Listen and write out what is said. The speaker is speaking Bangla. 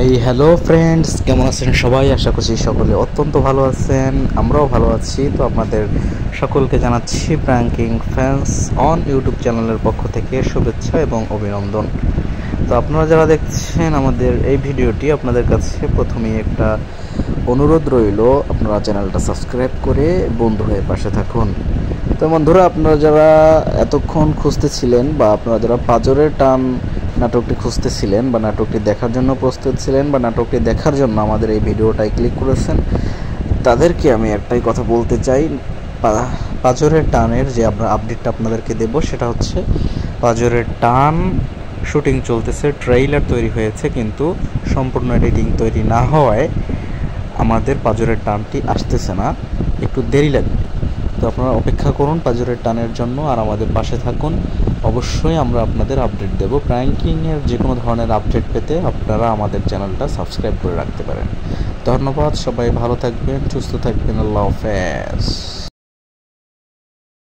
এই হ্যালো ফ্রেন্ডস, কেমন আছেন সবাই? আশা করছি সকলে অত্যন্ত ভালো আছেন। আমরাও ভালো আছি। তো আপনাদের সকলকে জানাচ্ছি প্র্যাঙ্কিং ফ্যান্স অন ইউটিউব চ্যানেলের পক্ষ থেকে শুভেচ্ছা এবং অভিনন্দন। তো আপনারা যারা দেখছেন আমাদের এই ভিডিওটি, আপনাদের কাছে প্রথমেই একটা অনুরোধ রইল, আপনারা চ্যানেলটা সাবস্ক্রাইব করে বন্ধু হয়ে পাশে থাকুন। তো বন্ধুরা, আপনারা যারা এতক্ষণ খুঁজতেছিলেন বা আপনারা যারা পাঁজরের টান নাটকটি খুঁজতেছিলেন বা নাটকটি দেখার জন্য প্রস্তুত ছিলেন বা নাটকটি দেখার জন্য আমাদের এই ভিডিওটায় ক্লিক করেছেন, তাদেরকে আমি একটাই কথা বলতে চাই। পাঁজরের টানের যে আমরা আপডেটটা আপনাদেরকে দেব, সেটা হচ্ছে পাঁজরের টান শুটিং চলতেছে, ট্রেইলার তৈরি হয়েছে, কিন্তু সম্পূর্ণ এডিটিং তৈরি না হওয়ায় আমাদের পাঁজরের টানটি আসতেছে না, একটু দেরি লাগবে। তো আপনারা অপেক্ষা করুন পাঁজরের টানের জন্য, আর আমাদের পাশে থাকুন। অবশ্যই আমরা আপনাদের আপডেট দেব। প্র্যাঙ্কিংয়ের যে কোনো ধরনের আপডেট পেতে আপনারা আমাদের চ্যানেলটা সাবস্ক্রাইব করে রাখতে পারেন। ধন্যবাদ, সবাই ভালো থাকবেন, সুস্থ থাকবেন। আল্লাহ হাফেজ।